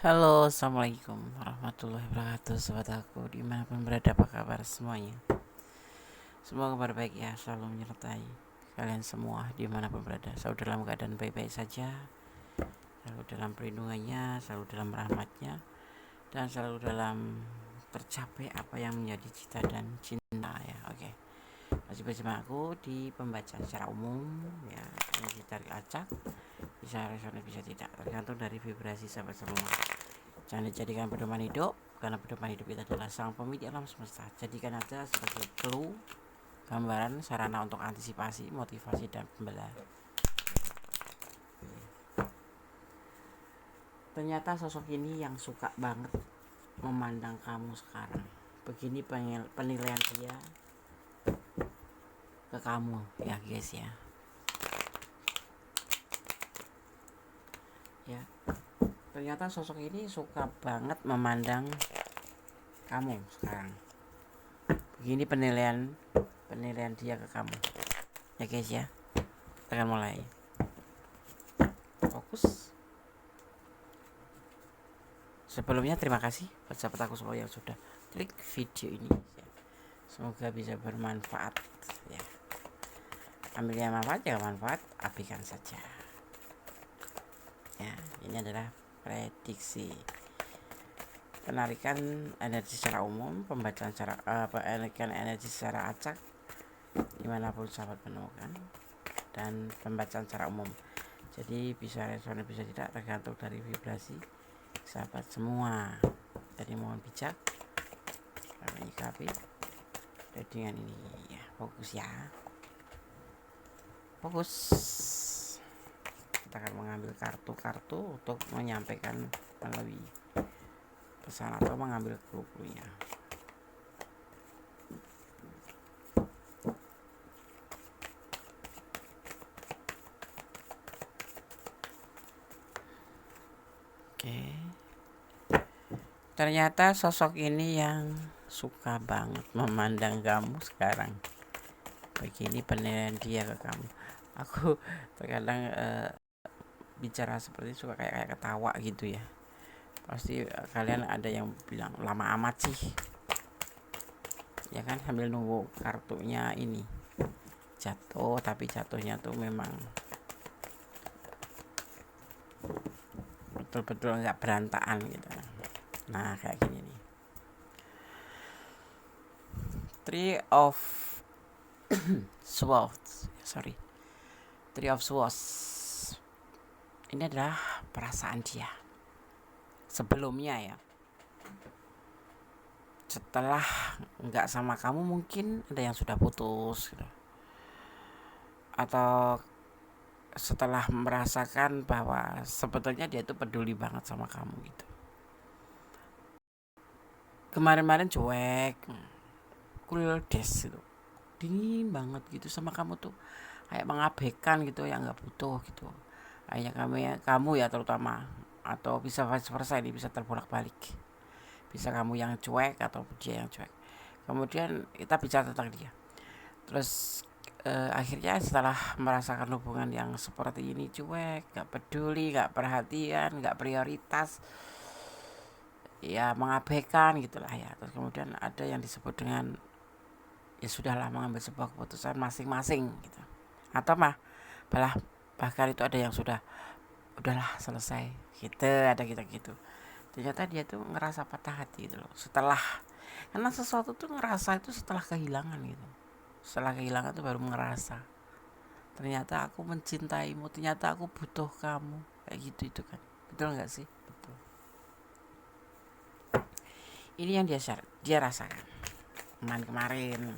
Halo, assalamualaikum warahmatullahi wabarakatuh. Sobat aku dimanapun berada, apa kabar semuanya? Semoga kabar baik ya, selalu menyertai kalian semua dimanapun berada. Selalu dalam keadaan baik-baik saja, selalu dalam perlindungannya, selalu dalam rahmatnya, dan selalu dalam tercapai apa yang menjadi cita dan cinta ya. Oke, masih bersama aku di pembacaan secara umum ya. Ini dari acak, bisa resonate bisa tidak, tergantung dari vibrasi sahabat semua. Jangan dijadikan pedoman hidup, karena pedoman hidup kita adalah sang pemilik alam semesta. Jadikan aja sebagai clue, gambaran, sarana untuk antisipasi, motivasi, dan pembelajaran. Ternyata sosok ini yang suka banget memandang kamu sekarang. Begini penilaian dia ke kamu ya guys ya. Ya, ternyata sosok ini suka banget memandang kamu sekarang. Begini penilaian dia ke kamu ya guys ya. Kita akan mulai. Fokus. Sebelumnya terima kasih buat sahabat aku semua yang sudah klik video ini ya. Semoga bisa bermanfaat ya. Ambil yang manfaat, jangan manfaat, abaikan saja ya. Ini adalah prediksi penarikan energi secara umum, pembacaan secara penarikan energi secara acak dimanapun sahabat menemukan, dan pembacaan secara umum. Jadi bisa resonate bisa tidak, tergantung dari vibrasi sahabat semua. Jadi mohon bijak menyikapi dengan ini ya. Fokus ya, fokus. Kita akan mengambil kartu-kartu untuk menyampaikan melalui pesan atau mengambil clue-nya. Oke. Ternyata sosok ini yang suka banget memandang kamu sekarang. Begini penilaian dia ke kamu. Aku terkadang bicara seperti suka kayak ketawa gitu ya. Pasti kalian ada yang bilang lama amat sih ya kan, sambil nunggu kartunya ini jatuh, tapi jatuhnya tuh memang betul-betul nggak berantakan gitu. Nah kayak gini nih, Three of Swords, Three of Swords. Ini adalah perasaan dia sebelumnya ya. Setelah nggak sama kamu mungkin ada yang sudah putus gitu. Atau setelah merasakan bahwa sebetulnya dia itu peduli banget sama kamu gitu. Kemarin-kemarin cuek, cool des gitu, dingin banget gitu sama kamu tuh, kayak mengabaikan gitu ya, nggak butuh gitu. Kayak kamu ya terutama, atau bisa vice versa, ini bisa terbolak-balik. Bisa kamu yang cuek atau dia yang cuek. Kemudian kita bicara tentang dia. Terus akhirnya setelah merasakan hubungan yang seperti ini, cuek, gak peduli, gak perhatian, gak prioritas, ya mengabaikan gitulah ya. Terus kemudian ada yang disebut dengan ya sudahlah, mengambil sebuah keputusan masing-masing gitu. Atau bahkan itu ada yang udahlah selesai gitu, ada gitu. Ternyata dia tuh ngerasa patah hati gitu loh. Setelah, karena sesuatu tuh ngerasa itu setelah kehilangan gitu. Setelah kehilangan tuh baru ngerasa, ternyata aku mencintaimu, ternyata aku butuh kamu, kayak gitu itu kan. Betul nggak sih? Betul. Ini yang dia rasakan kemarin.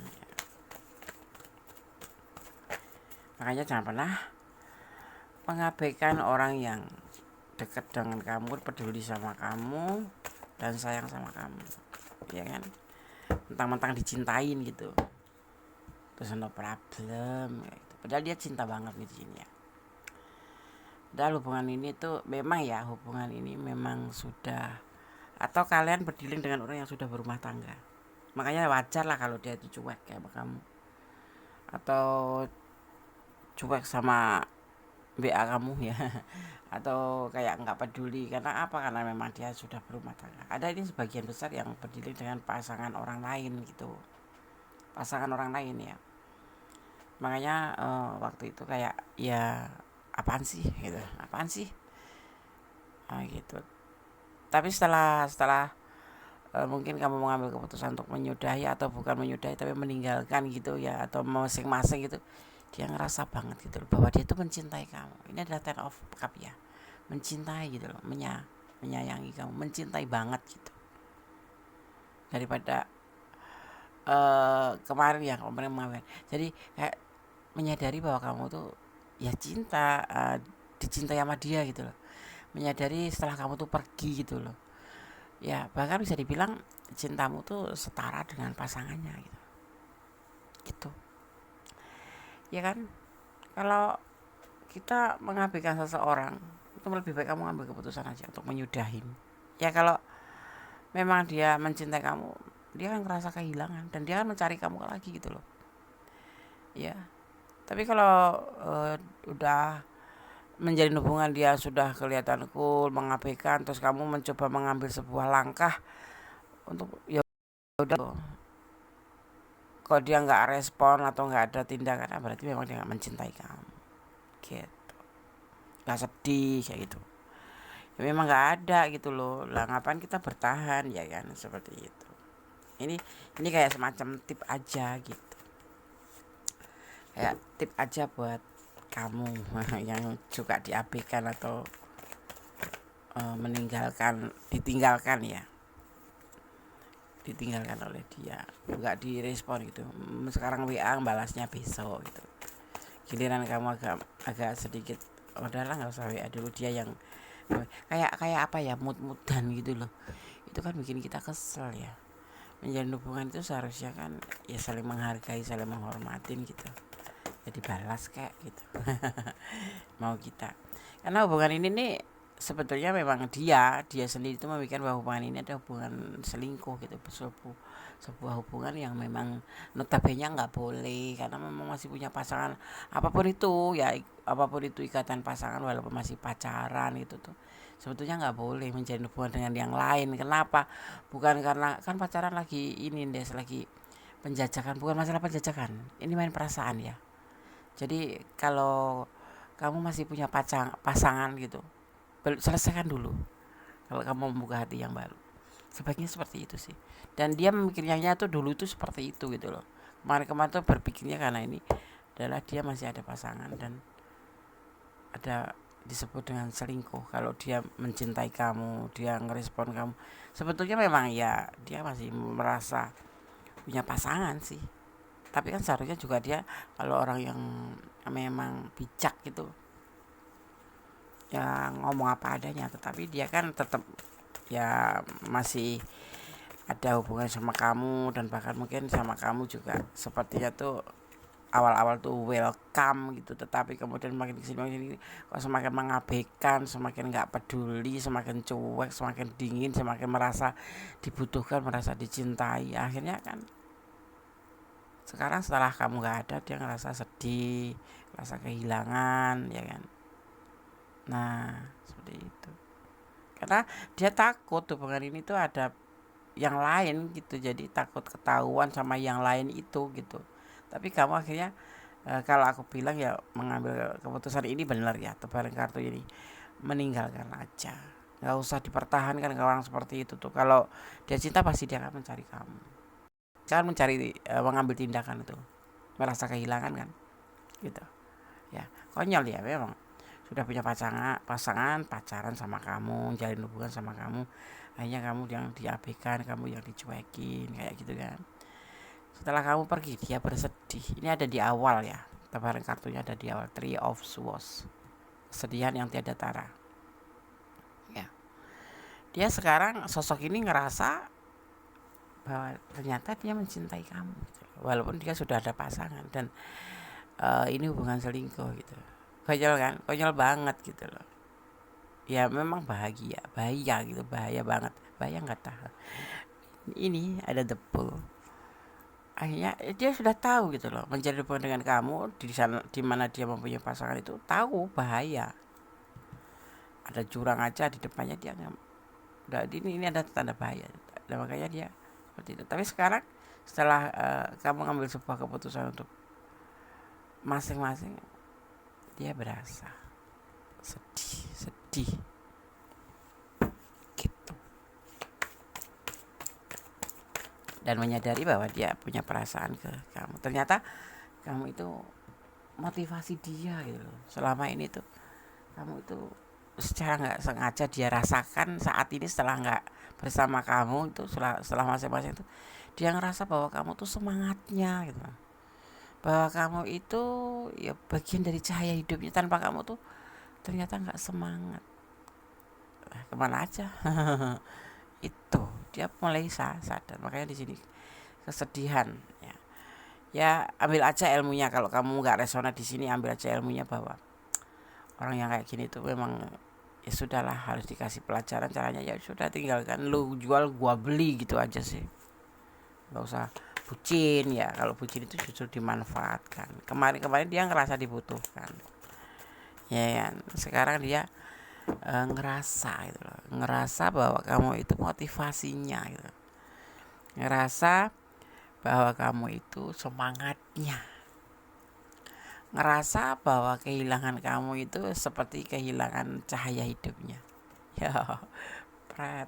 Makanya jangan pernah mengabaikan orang yang dekat dengan kamu, peduli sama kamu, dan sayang sama kamu, ya kan? Mentang-mentang dicintain gitu, terus no problem gitu. Padahal dia cinta banget di sini ya. Padahal hubungan ini memang sudah, atau kalian berdealing dengan orang yang sudah berumah tangga. Makanya wajar lah kalau dia itu cuek kayak kamu, atau cuek sama WA kamu ya. Atau kayak nggak peduli karena apa, karena memang dia sudah berumah tangga. Ada ini sebagian besar yang peduli dengan pasangan orang lain gitu, pasangan orang lain ya. Makanya waktu itu kayak ya apaan sih gitu, apaan sih gitu. Tapi setelah setelah mungkin kamu mengambil keputusan untuk menyudahi atau bukan menyudahi tapi meninggalkan gitu ya, atau masing-masing gitu, dia ngerasa banget gitu loh bahwa dia itu mencintai kamu. Ini adalah ten of cup ya, mencintai gitu loh, menyayangi kamu, mencintai banget gitu. Daripada kemarin. Jadi kayak menyadari bahwa kamu tuh ya cinta, dicintai sama dia gitu loh. Menyadari setelah kamu tuh pergi gitu loh. Ya bahkan bisa dibilang cintamu tuh setara dengan pasangannya gitu. Gitu. Ya kan? Kalau kita mengabaikan seseorang, itu lebih baik kamu ambil keputusan aja untuk menyudahin. Ya kalau memang dia mencintai kamu, dia kan ngerasa kehilangan dan dia kan mencari kamu lagi gitu loh. Ya. Tapi kalau udah menjalin hubungan dia sudah kelihatan cool, mengabaikan, terus kamu mencoba mengambil sebuah langkah untuk ya udah, kalau dia nggak respon atau nggak ada tindakan, berarti memang dia nggak mencintai kamu gitu, nggak sedih kayak gitu. Ya memang nggak ada gitu loh, lah ngapain kita bertahan ya kan, seperti itu. Ini kayak semacam tip aja gitu, kayak tip aja buat kamu yang juga diabaikan atau ditinggalkan ya, ditinggalkan oleh dia, nggak direspon gitu. Sekarang WA balasnya besok gitu, giliran kamu agak agak sedikit udahlah nggak usah WA dulu, dia yang kayak kayak apa ya, mood-moodan gitu loh. Itu kan bikin kita kesel ya. Menjalin hubungan itu seharusnya kan ya saling menghargai, saling menghormatin gitu, jadi balas kayak gitu. Mau kita, karena hubungan ini nih sebetulnya memang dia sendiri itu memikirkan bahwa hubungan ini ada hubungan selingkuh gitu, sebuah hubungan yang memang notabene nggak boleh karena memang masih punya pasangan. Apapun itu ya, apapun itu ikatan pasangan walaupun masih pacaran itu tuh sebetulnya nggak boleh menjalin hubungan dengan yang lain. Kenapa? Bukan karena kan pacaran lagi ini deh, lagi penjajakan, bukan masalah penjajakan, ini main perasaan ya. Jadi kalau kamu masih punya pasangan gitu, selesaikan dulu. Kalau kamu membuka hati yang baru, sebaiknya seperti itu sih. Dan dia memikirnya tuh dulu itu seperti itu gitu loh. Kemarin-kemarin tuh berpikirnya karena ini adalah dia masih ada pasangan dan ada disebut dengan selingkuh. Kalau dia mencintai kamu, dia ngerespon kamu, sebetulnya memang ya dia masih merasa punya pasangan sih. Tapi kan seharusnya juga dia, kalau orang yang memang bijak gitu ya ngomong apa adanya, tetapi dia kan tetap ya masih ada hubungan sama kamu, dan bahkan mungkin sama kamu juga sepertinya tuh awal-awal tuh welcome gitu, tetapi kemudian makin kesini kok semakin mengabaikan, semakin nggak peduli, semakin cuek, semakin dingin, semakin merasa dibutuhkan, merasa dicintai. Akhirnya kan sekarang setelah kamu nggak ada, dia ngerasa sedih, ngerasa kehilangan ya kan. Nah seperti itu, karena dia takut hubungan ini tuh ada yang lain gitu, jadi takut ketahuan sama yang lain itu gitu. Tapi kamu akhirnya kalau aku bilang ya mengambil keputusan ini benar ya, tebaran kartu ini, meninggalkan aja, nggak usah dipertahankan ke orang seperti itu tuh. Kalau dia cinta pasti dia akan mencari kamu, jangan mencari mengambil tindakan itu, merasa kehilangan kan gitu ya. Konyol ya memang, sudah punya pacaran sama kamu, jalin hubungan sama kamu, akhirnya kamu yang diabaikan, kamu yang dicuekin kayak gitu kan. Setelah kamu pergi dia bersedih. Ini ada di awal ya, tebaran kartunya ada di awal, Three of Swords, kesedihan yang tiada tara ya. Dia sekarang sosok ini ngerasa bahwa ternyata dia mencintai kamu gitu, walaupun dia sudah ada pasangan, dan ini hubungan selingkuh gitu. Konyol kan, konyol banget gitu loh. Ya memang bahaya gitu, bahaya banget, bahaya nggak tahan. Ini ada the Bull, akhirnya dia sudah tahu gitu loh, menjalin hubungan dengan kamu di sana di mana dia mempunyai pasangan itu tahu bahaya, ada jurang aja di depannya dia nggak, udah ini ada tanda bahaya. Dan makanya dia seperti itu. Tapi sekarang setelah kamu ngambil sebuah keputusan untuk masing-masing, dia berasa sedih sedih gitu, dan menyadari bahwa dia punya perasaan ke kamu. Ternyata kamu itu motivasi dia gitu loh. Selama ini tuh kamu itu secara nggak sengaja dia rasakan saat ini setelah nggak bersama kamu itu, setelah masing-masing itu dia ngerasa bahwa kamu tuh semangatnya gitu, bahwa kamu itu ya bagian dari cahaya hidupnya. Tanpa kamu tuh ternyata nggak semangat, kemana aja. Itu dia mulai sadar. Makanya di sini kesedihan ya. Ya ambil aja ilmunya, kalau kamu nggak resona di sini ambil aja ilmunya bahwa orang yang kayak gini tuh memang ya sudahlah, harus dikasih pelajaran. Caranya ya sudah, tinggalkan, lu jual gua beli gitu aja sih, nggak usah bucin ya. Kalau bucin itu justru dimanfaatkan. Kemarin dia ngerasa dibutuhkan ya kan? Sekarang dia ngerasa gitu loh, ngerasa bahwa kamu itu motivasinya gitu, ngerasa bahwa kamu itu semangatnya, ngerasa bahwa kehilangan kamu itu seperti kehilangan cahaya hidupnya. Ya, pret.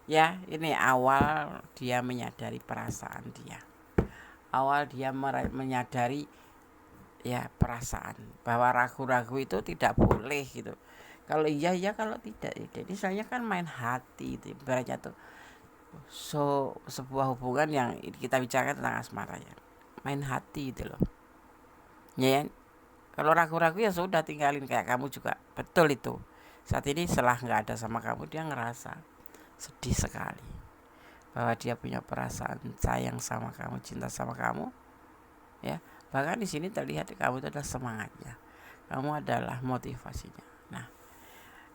Ya, ini awal dia menyadari perasaan dia. Awal dia menyadari ya perasaan, bahwa ragu-ragu itu tidak boleh gitu. Kalau iya iya, kalau tidak tidak. Jadi saya kan main hati itu ibaratnya tuh. Sebuah hubungan yang kita bicarakan tentang asmara ya. Main hati itu loh. Ya, kalau ragu-ragu ya sudah, tinggalin. Kayak kamu juga betul itu. Saat ini setelah nggak ada sama kamu, dia ngerasa sedih sekali bahwa dia punya perasaan sayang sama kamu, cinta sama kamu ya. Bahkan di sini terlihat kamu itu adalah semangatnya, kamu adalah motivasinya. Nah,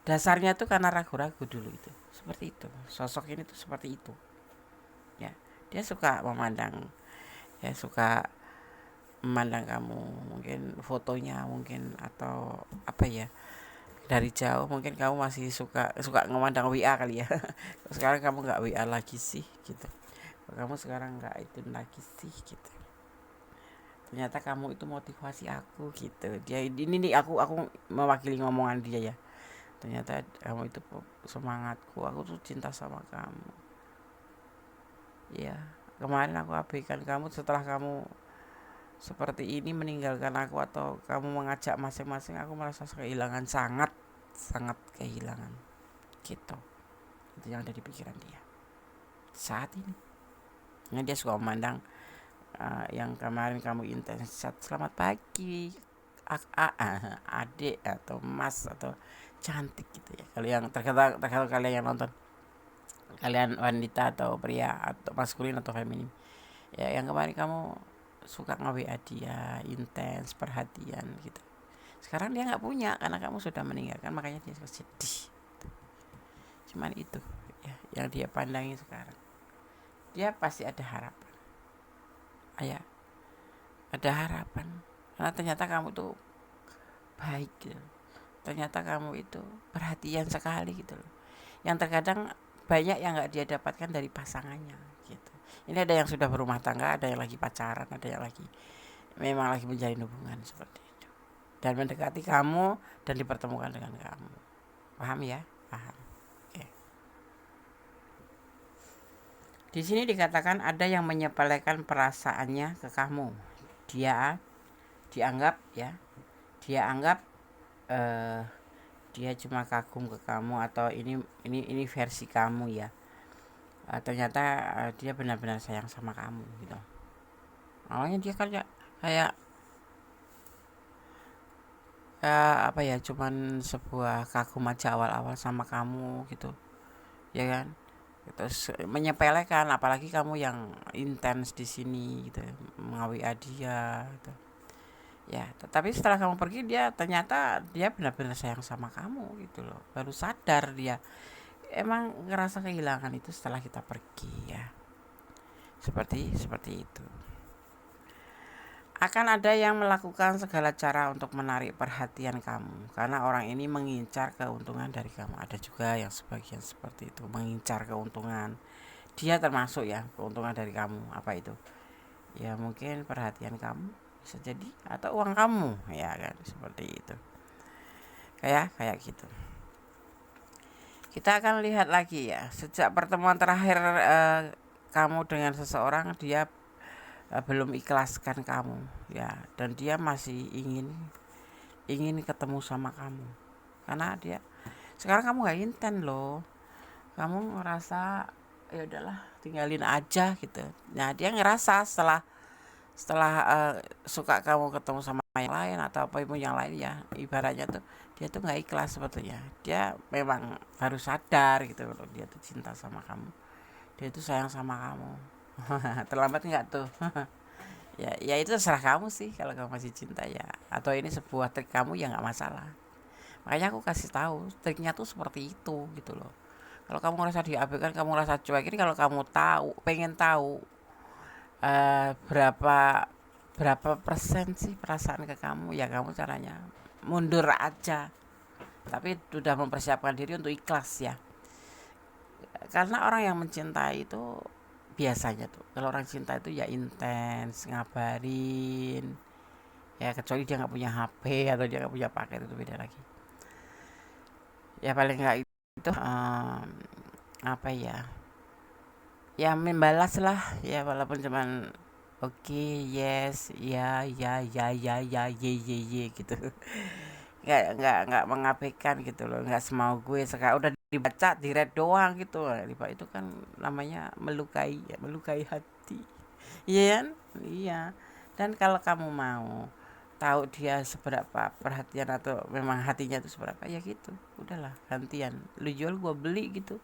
dasarnya tuh karena ragu-ragu dulu itu seperti itu. Sosok ini tuh seperti itu ya. Dia suka memandang, ya suka memandang kamu, mungkin fotonya mungkin, atau apa ya, dari jauh mungkin kamu masih suka memandang WA kali ya. Sekarang kamu nggak WA lagi sih gitu, kamu sekarang nggak itu lagi sih gitu, ternyata kamu itu motivasi aku gitu. Dia ini nih, aku mewakili ngomongan dia ya, ternyata kamu itu semangatku, aku tuh cinta sama kamu ya. Kemarin aku abaikan kamu, setelah kamu seperti ini meninggalkan aku atau kamu mengajak masing-masing, aku merasa kehilangan, sangat sangat kehilangan gitu. Itu yang ada di pikiran dia saat ini. Nah, dia suka memandang yang kemarin kamu intens chat, selamat pagi adik atau mas atau cantik gitu ya. Kalau yang terkadang kalian yang nonton, kalian wanita atau pria atau maskulin atau feminin ya, yang kemarin kamu suka nge-WA dia intens, perhatian gitu, sekarang dia nggak punya karena kamu sudah meninggalkan. Makanya dia sedih. Cuman itu ya yang dia pandangi sekarang. Dia pasti ada harapan, ya ada harapan, karena ternyata kamu tuh baik gitu. Ternyata kamu itu perhatian sekali gitu loh, yang terkadang banyak yang nggak dia dapatkan dari pasangannya gitu. Ini ada yang sudah berumah tangga, ada yang lagi pacaran, ada yang lagi memang lagi menjalin hubungan seperti itu, dan mendekati kamu dan dipertemukan dengan kamu. Paham ya? Paham. Oke. Di sini dikatakan ada yang menyepelekan perasaannya ke kamu. Dia dianggap ya, dia anggap eh, dia cuma kagum ke kamu, atau ini versi kamu ya. Ternyata dia benar-benar sayang sama kamu gitu. Awalnya dia kayak apa ya, cuman sebuah kagum aja awal-awal sama kamu gitu ya kan. Terus menyepelekan, apalagi kamu yang intens di sini gitu, mengawi dia gitu ya. Tetapi setelah kamu pergi, dia ternyata dia benar-benar sayang sama kamu gitu loh. Baru sadar dia emang ngerasa kehilangan itu setelah kita pergi ya. seperti itu. Akan ada yang melakukan segala cara untuk menarik perhatian kamu karena orang ini mengincar keuntungan dari kamu. Ada juga yang sebagian seperti itu, mengincar keuntungan. Dia termasuk ya keuntungan dari kamu. Apa itu? Ya mungkin perhatian kamu bisa jadi, atau uang kamu, ya kan, seperti itu. Kayak gitu. Kita akan lihat lagi ya, sejak pertemuan terakhir kamu dengan seseorang, dia belum ikhlaskan kamu ya, dan dia masih ingin ketemu sama kamu karena dia sekarang kamu gak inten loh, kamu ngerasa ya udahlah tinggalin aja gitu. Nah dia ngerasa setelah suka kamu ketemu sama yang lain atau apa pun yang lain ya, ibaratnya tuh dia tuh nggak ikhlas sebetulnya. Dia memang baru sadar gitu loh, dia tuh cinta sama kamu, dia tuh sayang sama kamu. Terlambat nggak tuh? Ya itu terserah kamu sih, kalau kamu masih cinta ya, atau ini sebuah trik kamu ya nggak masalah. Makanya aku kasih tahu triknya tuh seperti itu gitu loh. Kalau kamu ngerasa diabaikan, kamu ngerasa cuek, ini kalau kamu pengen tahu berapa berapa persen sih perasaan ke kamu, ya kamu caranya mundur aja, tapi sudah mempersiapkan diri untuk ikhlas ya. Karena orang yang mencintai itu biasanya tuh, kalau orang cinta itu ya intens ngabarin ya, kecuali dia nggak punya HP atau dia nggak punya paket, itu beda lagi ya. Paling nggak itu apa ya membalas lah ya, walaupun cuman oke, yes, ya, ya, ya, ya, ya, ye gitu. Nggak mengabaikan gitu loh, nggak semau gue sekarang udah dibaca di red doang gitu. Itu kan namanya melukai ya, melukai hati. Iya kan? Iya. Dan kalau kamu mau tahu dia seberapa perhatian atau memang hatinya itu seberapa, ya gitu, udahlah gantian, lu jual gua beli gitu.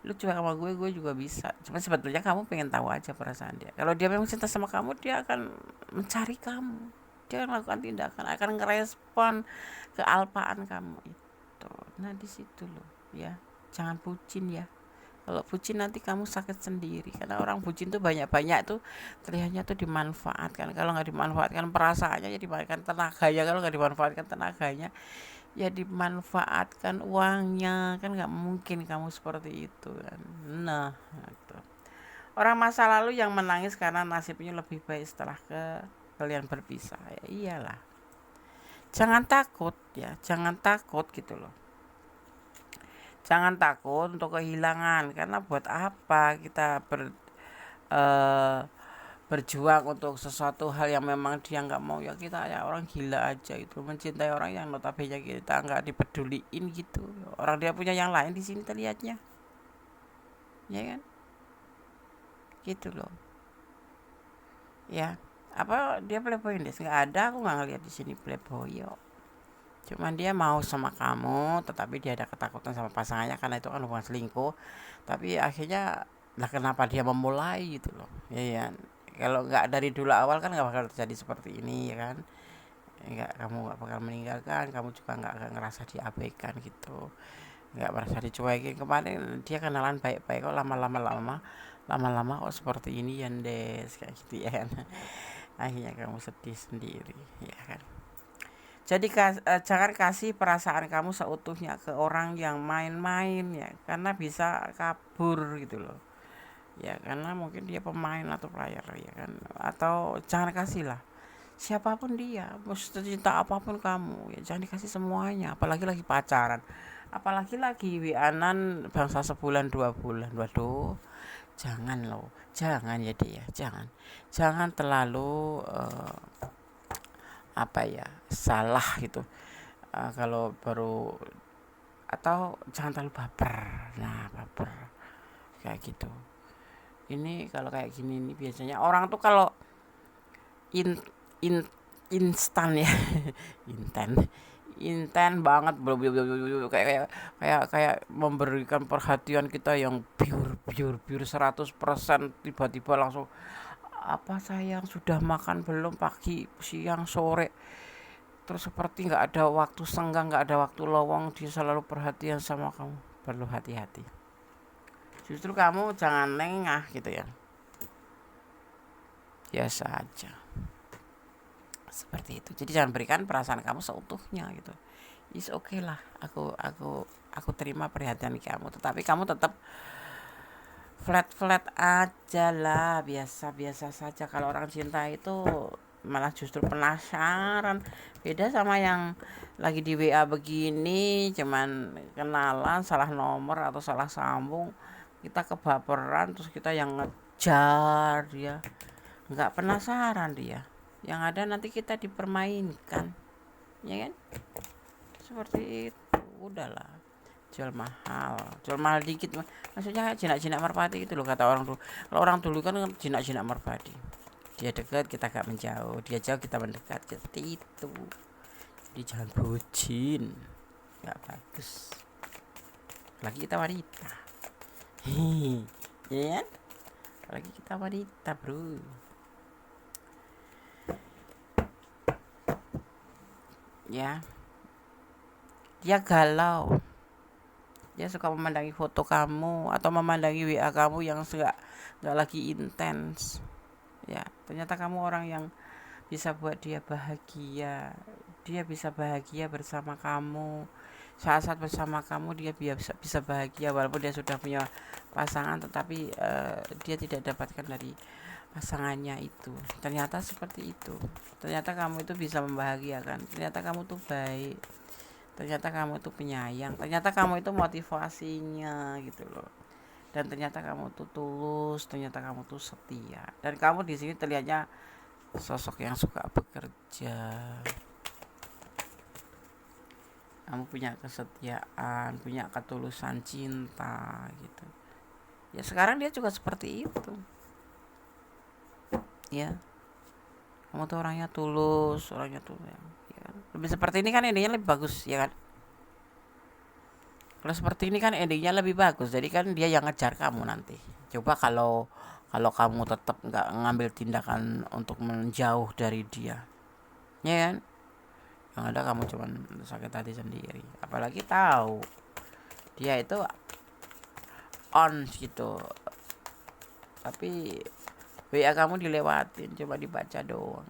Lu cuek sama gue juga bisa. Cuma sebetulnya kamu pengen tahu aja perasaan dia. Kalau dia memang cinta sama kamu, dia akan mencari kamu, dia akan melakukan tindakan, akan ngerespon kealpaan kamu itu. Nah di situ loh ya, jangan bucin ya. Kalau bucin nanti kamu sakit sendiri, karena orang bucin tuh banyak-banyak tuh terlihatnya tuh dimanfaatkan. Kalau nggak dimanfaatkan perasaannya, ya dimanfaatkan tenaganya. Kalau nggak dimanfaatkan tenaganya, ya dimanfaatkan uangnya. Kan nggak mungkin kamu seperti itu kan. Nah gitu. Orang masa lalu yang menangis karena nasibnya lebih baik setelah kalian berpisah, ya iyalah. Jangan takut ya, jangan takut gitu loh. Jangan takut untuk kehilangan, karena buat apa kita eh, berjuang untuk sesuatu hal yang memang dia nggak mau. Ya kita ya orang gila aja itu, mencintai orang yang notabene kita nggak dipeduliin gitu. Orang dia punya yang lain di sini terlihatnya, ya kan, gitu loh ya. Apa dia playboy? Nggak ada, aku nggak ngeliat di sini playboy yo. Cuman dia mau sama kamu, tetapi dia ada ketakutan sama pasangannya karena itu kan hubungan selingkuh. Tapi akhirnya lah kenapa dia memulai gitu loh, ya kan. Kalau nggak dari dulu awal kan nggak bakal terjadi seperti ini ya kan. Nggak, kamu nggak bakal meninggalkan, kamu juga nggak akan ngerasa diabaikan gitu, nggak merasa dicuekin. Kemarin dia kenalan baik-baik, kok lama-lama kok seperti ini ya Des, kayak gitu ya kan. Akhirnya kamu sedih sendiri ya kan. Jadi jangan kasih perasaan kamu seutuhnya ke orang yang main-main ya, karena bisa kabur gitu loh. Ya karena mungkin dia pemain atau player ya kan. Atau jangan kasih lah siapapun dia, mau secinta apapun kamu, ya jangan dikasih semuanya, apalagi lagi pacaran, apalagi lagi wianan bangsa sebulan 2 bulan. Waduh, jangan loh, jangan ya dia, jangan terlalu apa ya, salah gitu. Kalau baru, atau jangan terlalu baper. Nah baper kayak gitu. Ini kalau kayak gini nih biasanya orang tuh kalau in, in instan ya, inten inten banget, kayak kayak kayak memberikan perhatian kita yang pure 100%, tiba-tiba langsung apa sayang sudah makan belum, pagi siang sore, terus seperti nggak ada waktu senggang, nggak ada waktu lowong, dia selalu perhatian sama kamu. Perlu hati-hati, justru kamu jangan lengah gitu ya. biasa aja seperti itu. Jadi jangan berikan perasaan kamu seutuhnya gitu. Is okay lah, aku terima perhatian kamu, tetapi kamu tetap flat aja lah, biasa saja. Kalau orang cinta itu malah justru penasaran, beda sama yang lagi di WA begini, cuman kenalan salah nomor atau salah sambung, kita kebaperan, terus kita yang ngejar dia, nggak penasaran dia, yang ada nanti kita dipermainkan, ya kan, seperti itu. Udahlah, jual mahal dikit, maksudnya kayak jinak-jinak merpati gitu loh, kata orang dulu. Kalau orang dulu kan jinak-jinak merpati, dia dekat kita gak menjauh, dia jauh kita mendekat, seperti itu. Jadi jangan bucin, nggak bagus, lagi kita wanita. Hehehe, ya kan, lagi kita wanita bro. Ya, dia galau, dia suka memandangi foto kamu atau memandangi WA kamu yang nggak lagi intens. Ya, ternyata kamu orang yang bisa buat dia bahagia. Dia bisa bahagia bersama kamu. Saat-saat bersama kamu dia bisa bahagia walaupun dia sudah punya pasangan, tetapi dia tidak dapatkan dari pasangannya itu. Ternyata seperti itu. Ternyata kamu itu bisa membahagiakan. Ternyata kamu tuh baik. Ternyata kamu tuh penyayang. Ternyata kamu itu motivasinya gitu loh. Dan ternyata kamu tuh tulus, ternyata kamu tuh setia. Dan kamu di sini terlihatnya sosok yang suka bekerja. Kamu punya kesetiaan, punya ketulusan cinta gitu. Ya sekarang dia juga seperti itu. Ya, kamu tuh orangnya tulus, orangnya tuh ya, lebih seperti ini kan endingnya lebih bagus, ya kan? Kalau seperti ini kan endingnya lebih bagus. Jadi kan dia yang ngejar kamu nanti. Coba kalau kamu tetap nggak ngambil tindakan untuk menjauh dari dia, ya kan? Yang ada kamu cuman sakit hati sendiri. Apalagi tahu dia itu on gitu, tapi WA kamu dilewatin, coba dibaca doang,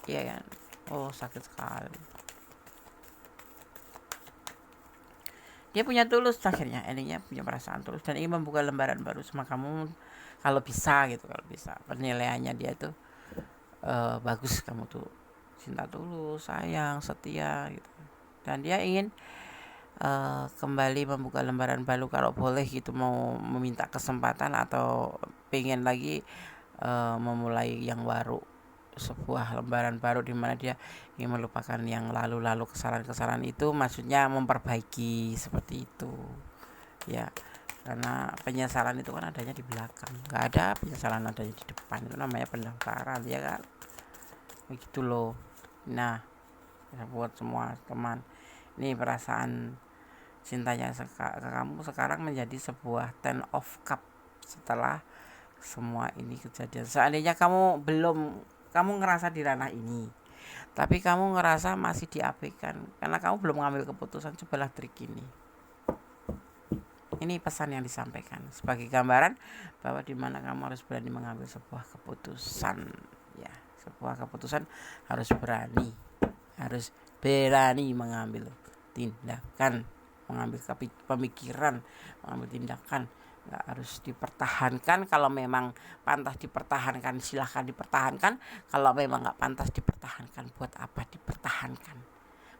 iya kan? Oh sakit sekali. Dia punya tulus, akhirnya endingnya punya perasaan tulus dan ingin membuka lembaran baru sama kamu kalau bisa gitu. Kalau bisa penilaiannya dia tuh bagus, kamu tuh cinta tulus, sayang, setia gitu. Dan dia ingin kembali membuka lembaran baru kalau boleh gitu, mau meminta kesempatan atau pengen lagi memulai yang baru, sebuah lembaran baru di mana dia ingin melupakan yang lalu-lalu, kesalahan-kesalahan itu, maksudnya memperbaiki seperti itu ya. Karena penyesalan itu kan adanya di belakang, nggak ada penyesalan adanya di depan, itu namanya pendaftaran ya kan, begitu loh. Nah ya buat semua teman, ini perasaan cintanya ke kamu sekarang menjadi sebuah 10 of cup setelah semua ini kejadian. Seandainya kamu ngerasa di ranah ini, tapi kamu ngerasa masih diabaikan karena kamu belum mengambil keputusan, cobalah trik ini. Ini pesan yang disampaikan sebagai gambaran bahwa dimana kamu harus berani mengambil sebuah keputusan, ya, sebuah keputusan harus berani mengambil tindakan, mengambil pemikiran, mengambil tindakan. Nggak harus dipertahankan. Kalau memang pantas dipertahankan, silahkan dipertahankan. Kalau memang nggak pantas dipertahankan, buat apa dipertahankan?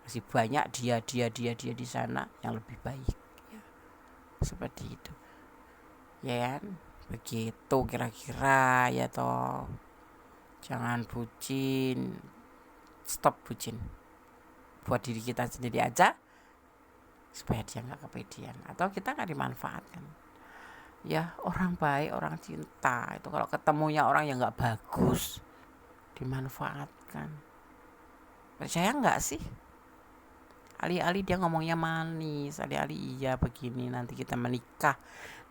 Masih banyak dia di sana yang lebih baik ya. Seperti itu ya kan, begitu kira-kira ya toh. Jangan bucin, stop bucin buat diri kita sendiri aja, supaya dia nggak kepedean atau kita nggak dimanfaatkan ya. Orang baik, orang cinta itu kalau ketemunya orang yang nggak bagus dimanfaatkan. Percaya nggak sih? Alih-alih dia ngomongnya manis, alih-alih iya begini nanti kita menikah,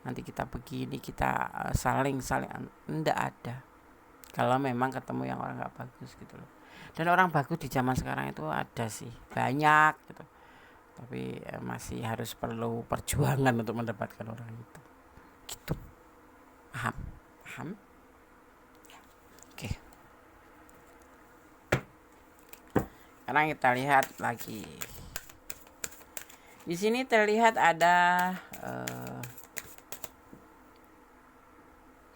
nanti kita begini, kita saling enggak ada. Kalau memang ketemu yang orang nggak bagus gitu loh. Dan orang bagus di zaman sekarang itu ada sih, banyak gitu, tapi masih harus perlu perjuangan untuk mendapatkan orang itu gitu. Paham? Sekarang kita lihat lagi. Di sini terlihat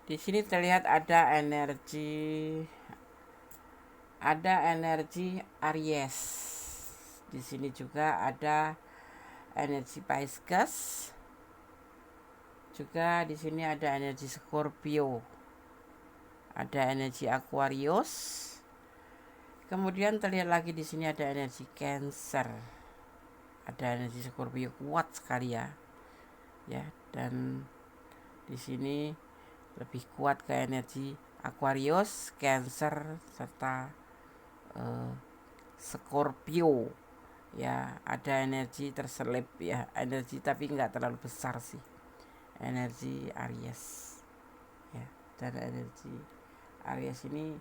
di sini terlihat ada energi Aries. Di sini juga ada energi Pisces. Juga di sini ada energi Scorpio. Ada energi Aquarius. Kemudian terlihat lagi di sini ada energi Cancer. Ada energi Scorpio kuat sekali ya. Ya, dan di sini lebih kuat ke energi Aquarius, Cancer serta Scorpio. Ya, ada energi terselip ya, energi tapi nggak terlalu besar sih. Energi Aries. Ya, dan energi Aries ini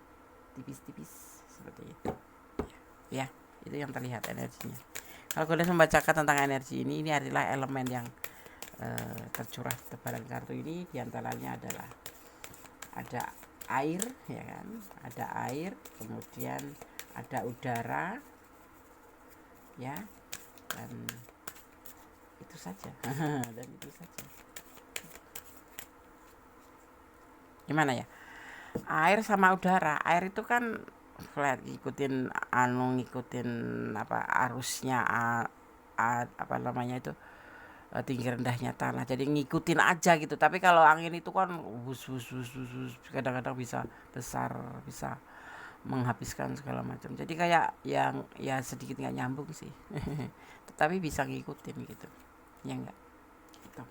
tipis-tipis seperti itu. Ya, itu yang terlihat energinya. Kalau kalian membacakan tentang energi ini adalah elemen yang tercurah tebaran kartu ini, diantaranya adalah ada air, ya kan, ada air, kemudian ada udara, ya, dan itu saja. Dan itu saja. Gimana ya? Air sama udara. Air itu kan flat, ngikutin apa arusnya, apa namanya itu, tinggi rendahnya tanah, jadi ngikutin aja gitu. Tapi kalau angin itu kan bus, kadang-kadang bisa besar, bisa menghabiskan segala macam, jadi kayak yang ya sedikit nggak nyambung sih. Tetapi bisa ngikutin gitu, ya enggak gitu.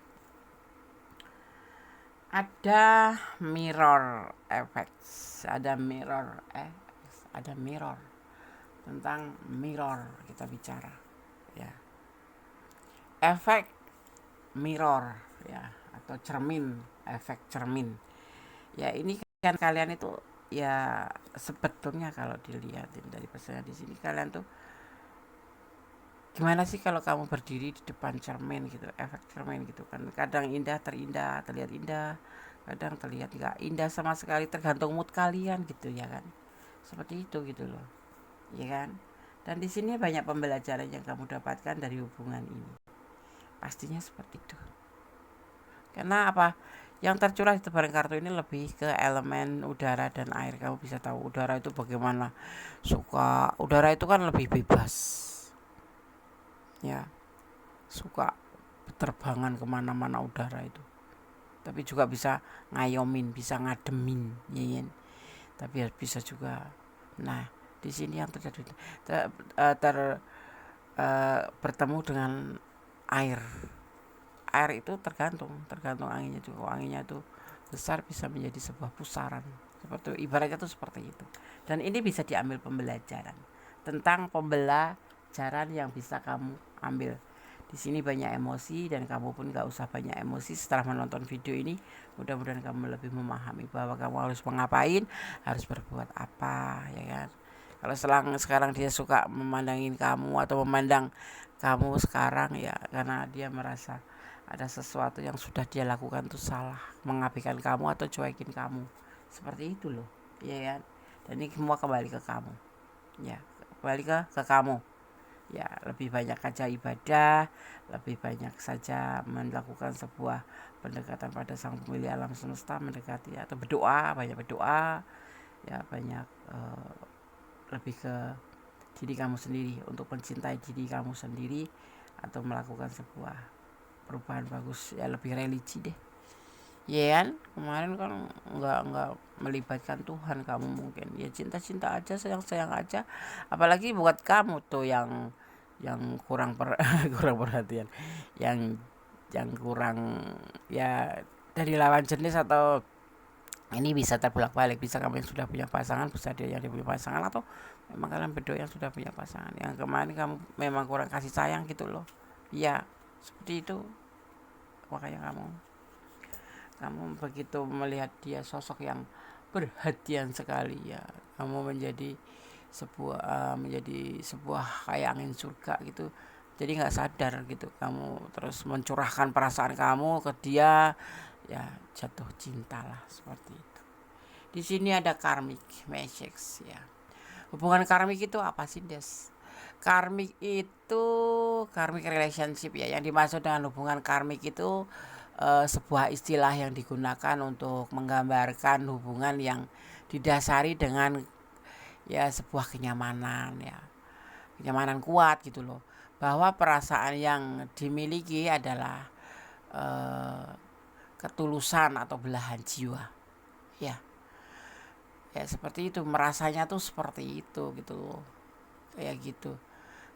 Ada mirror effects, ada mirror, tentang mirror kita bicara ya, efek mirror ya, atau cermin, efek cermin ya. Ini kan kalian itu ya, sebetulnya kalau dilihatin dari pesannya di sini, kalian tuh gimana sih kalau kamu berdiri di depan cermin gitu, efek cermin gitu kan, kadang terlihat indah, kadang terlihat nggak indah sama sekali, tergantung mood kalian gitu ya kan, seperti itu gitu loh, ya kan. Dan di sini banyak pembelajaran yang kamu dapatkan dari hubungan ini, pastinya seperti itu. Karena apa? Yang tercurah di tebaran kartu ini lebih ke elemen udara dan air. Kamu bisa tahu udara itu bagaimana. Udara itu kan lebih bebas, ya, suka berterbangan kemana-mana udara itu. Tapi juga bisa ngayomin, bisa ngademin, ya. Tapi bisa juga. Nah, di sini yang terjadi bertemu dengan air. Air itu tergantung anginnya juga. Kalau anginnya itu besar, bisa menjadi sebuah pusaran, seperti ibaratnya tuh seperti itu. Dan ini bisa diambil pembelajaran yang bisa kamu ambil. Di sini banyak emosi, dan kamu pun gak usah banyak emosi setelah menonton video ini. Mudah-mudahan kamu lebih memahami bahwa kamu harus mengapain, harus berbuat apa, ya kan. Kalau sekarang dia suka memandangin kamu atau memandang kamu sekarang, ya karena dia merasa ada sesuatu yang sudah dia lakukan tuh salah, mengabaikan kamu atau cuekin kamu, seperti itu loh, ya kan. Dan ini semua kembali ke kamu, ya, kembali ke kamu, ya. Lebih banyak saja ibadah, lebih banyak saja melakukan sebuah pendekatan pada sang pemilik alam semesta, mendekati atau berdoa, banyak berdoa, ya, banyak lebih ke diri kamu sendiri, untuk mencintai diri kamu sendiri, atau melakukan sebuah perubahan bagus, ya, lebih religi deh, ya kan. Kemarin kan nggak melibatkan Tuhan, kamu mungkin ya cinta aja, sayang aja, apalagi buat kamu tuh yang kurang kurang perhatian, yang kurang, ya, dari lawan jenis, atau ini bisa terbalik, bisa kamu yang sudah punya pasangan, bisa dia yang punya pasangan, atau memang kalian berdua yang sudah punya pasangan, yang kemarin kamu memang kurang kasih sayang gitu loh, ya, seperti itu. Makanya kamu begitu melihat dia sosok yang perhatian sekali, ya, kamu menjadi sebuah kayak angin surga gitu, jadi nggak sadar gitu kamu terus mencurahkan perasaan kamu ke dia, ya, jatuh cinta lah, seperti itu. Di sini ada karmic message, ya. Hubungan karmik itu apa sih, Des? Karmik itu karmic relationship ya. Yang dimaksud dengan hubungan karmik itu sebuah istilah yang digunakan untuk menggambarkan hubungan yang didasari dengan ya sebuah kenyamanan ya. Kenyamanan kuat gitu loh. Bahwa perasaan yang dimiliki adalah eh, ketulusan atau belahan jiwa. Ya. Ya seperti itu, merasanya tuh seperti itu gitu loh. Kayak gitu.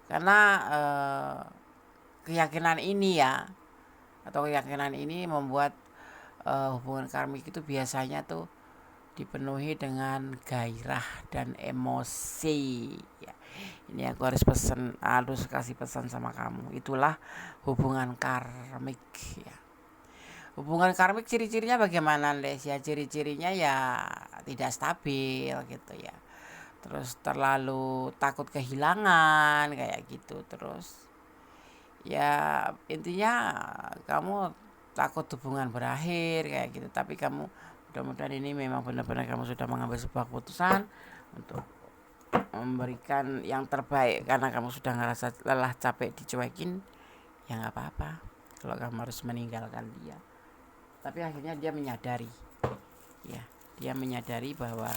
Karena keyakinan ini ya atau keyakinan ini membuat hubungan karmik itu biasanya tuh dipenuhi dengan gairah dan emosi ya. Ini aku harus kasih pesan sama kamu, itulah hubungan karmik ya. Hubungan karmik ciri-cirinya bagaimana Les? Ya ciri-cirinya ya tidak stabil gitu ya, terus terlalu takut kehilangan kayak gitu, terus ya intinya kamu takut hubungan berakhir kayak gitu, tapi kamu mudah-mudahan ini memang benar-benar kamu sudah mengambil sebuah keputusan untuk memberikan yang terbaik karena kamu sudah ngerasa lelah capek dicuekin. Ya nggak apa-apa kalau kamu harus meninggalkan dia, tapi akhirnya dia menyadari ya, dia menyadari bahwa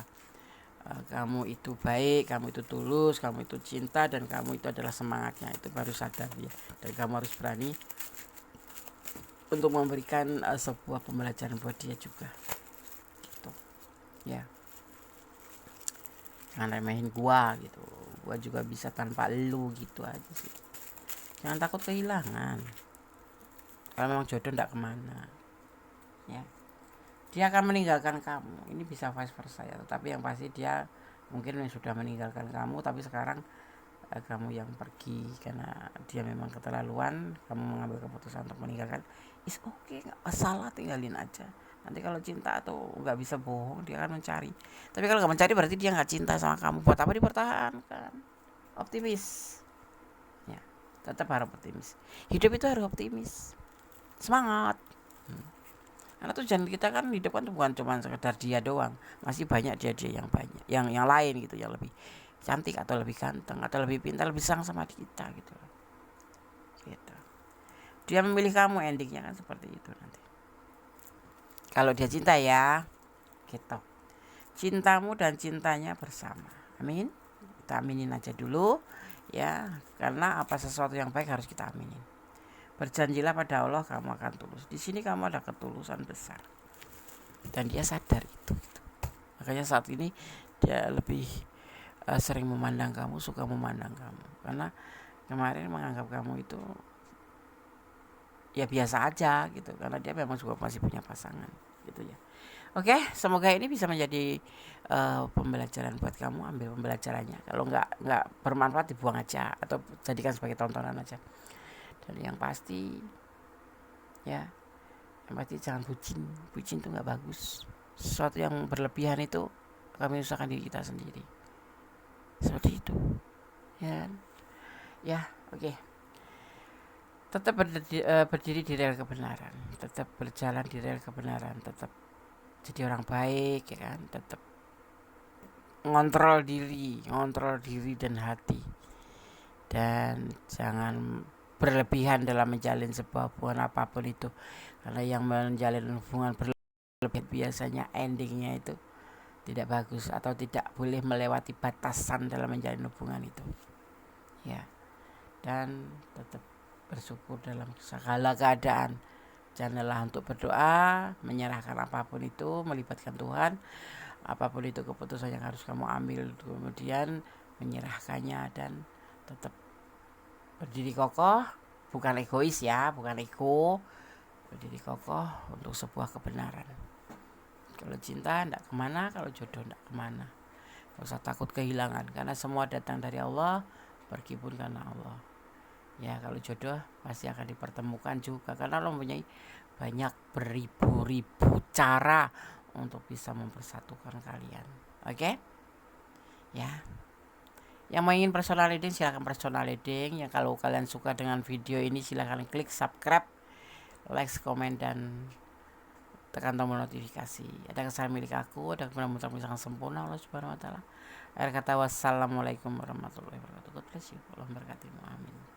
kamu itu baik, kamu itu tulus, kamu itu cinta, dan kamu itu adalah semangatnya. Itu baru sadar ya. Dan kamu harus berani untuk memberikan sebuah pembelajaran buat dia juga. Gitu. Ya. Jangan remehin gua gitu. Gua juga bisa tanpa lu gitu aja sih. Jangan takut kehilangan. Kalau memang jodoh ndak kemana. Ya. Dia akan meninggalkan kamu. Ini bisa vice versa ya. Tapi yang pasti dia mungkin sudah meninggalkan kamu, tapi sekarang kamu yang pergi karena dia memang keterlaluan, kamu mengambil keputusan untuk meninggalkan. Is okay, nggak masalah, tinggalin aja. Nanti kalau cinta atau nggak bisa bohong, dia akan mencari. Tapi kalau nggak mencari berarti dia nggak cinta sama kamu. Buat apa dipertahankan? Optimis ya, tetap harus optimis. Hidup itu harus optimis, semangat. Karena tujuan kita kan hidup kan bukan cuma sekedar dia doang, masih banyak dia yang banyak, yang lain gitu, yang lebih cantik atau lebih ganteng atau lebih pintar, lebih sayang sama kita gitu. Gitu. Dia memilih kamu, endingnya kan seperti itu nanti. Kalau dia cinta ya, gitu. Cintamu dan cintanya bersama. Amin. Kita aminin aja dulu ya, karena apa sesuatu yang baik harus kita aminin. Berjanjilah pada Allah kamu akan tulus. Di sini kamu ada ketulusan besar. Dan dia sadar itu gitu. Makanya saat ini dia lebih sering memandang kamu, suka memandang kamu. Karena kemarin menganggap kamu itu ya biasa aja gitu, karena dia memang juga masih punya pasangan gitu ya. Oke, semoga ini bisa menjadi pembelajaran buat kamu. Ambil pembelajarannya. Kalau nggak bermanfaat dibuang aja atau jadikan sebagai tontonan aja. Dan yang pasti ya, yang pasti jangan bucin. Bucin itu nggak bagus. Sesuatu yang berlebihan itu kami menyusahkan diri kita sendiri. Seperti itu. Ya, ya, oke. Tetap berdiri di rel kebenaran, tetap berjalan di rel kebenaran, tetap jadi orang baik ya kan, tetap ngontrol diri dan hati, dan jangan berlebihan dalam menjalin sebuah hubungan apapun itu, karena yang menjalin hubungan berlebihan biasanya endingnya itu tidak bagus atau tidak boleh melewati batasan dalam menjalin hubungan itu ya. Dan tetap bersyukur dalam segala keadaan. Jangan lelah untuk berdoa, menyerahkan apapun itu, melibatkan Tuhan. Apapun itu keputusan yang harus kamu ambil, kemudian menyerahkannya dan tetap berdiri kokoh, bukan egois ya, bukan ego. Berdiri kokoh untuk sebuah kebenaran. Kalau cinta tidak kemana, kalau jodoh tidak kemana. Gak usah takut kehilangan, karena semua datang dari Allah, pergi pun karena Allah. Ya kalau jodoh pasti akan dipertemukan juga, karena Allah mempunyai banyak beribu-ribu cara untuk bisa mempersatukan kalian. Oke? Ya. Yang mau ingin personal reading silahkan personal reading. Yang kalau kalian suka dengan video ini silahkan klik subscribe, like, komen, dan tekan tombol notifikasi. Ada kesalahan milik aku, ada kebenaran mutlak yang sempurna Allah Subhanahu wa taala. Akhir kata wassalamualaikum warahmatullahi wabarakatuh. God bless you. Allah memberkatimu. Amin.